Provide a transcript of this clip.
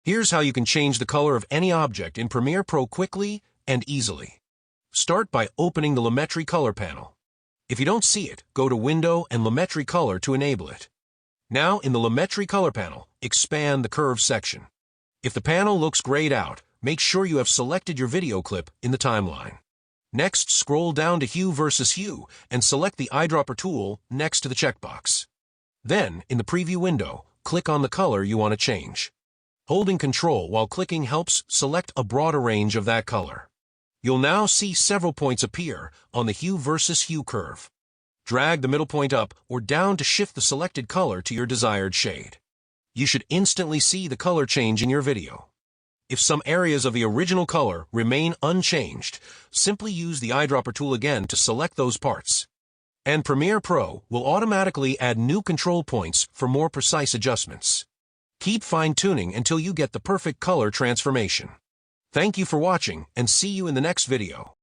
Here's how you can change the color of any object in Premiere Pro quickly and easily. Start by opening the Lumetri Color panel. If you don't see it, go to Window and Lumetri Color to enable it. Now, in the Lumetri Color panel, expand the Curve section. If the panel looks grayed out, make sure you have selected your video clip in the timeline. Next, scroll down to Hue versus Hue and select the eyedropper tool next to the checkbox. Then, in the preview window, click on the color you want to change. Holding Control while clicking helps select a broader range of that color. You'll now see several points appear on the Hue versus Hue curve. Drag the middle point up or down to shift the selected color to your desired shade. You should instantly see the color change in your video. If some areas of the original color remain unchanged, simply use the eyedropper tool again to select those parts. And Premiere Pro will automatically add new control points for more precise adjustments. Keep fine-tuning until you get the perfect color transformation. Thank you for watching, and see you in the next video.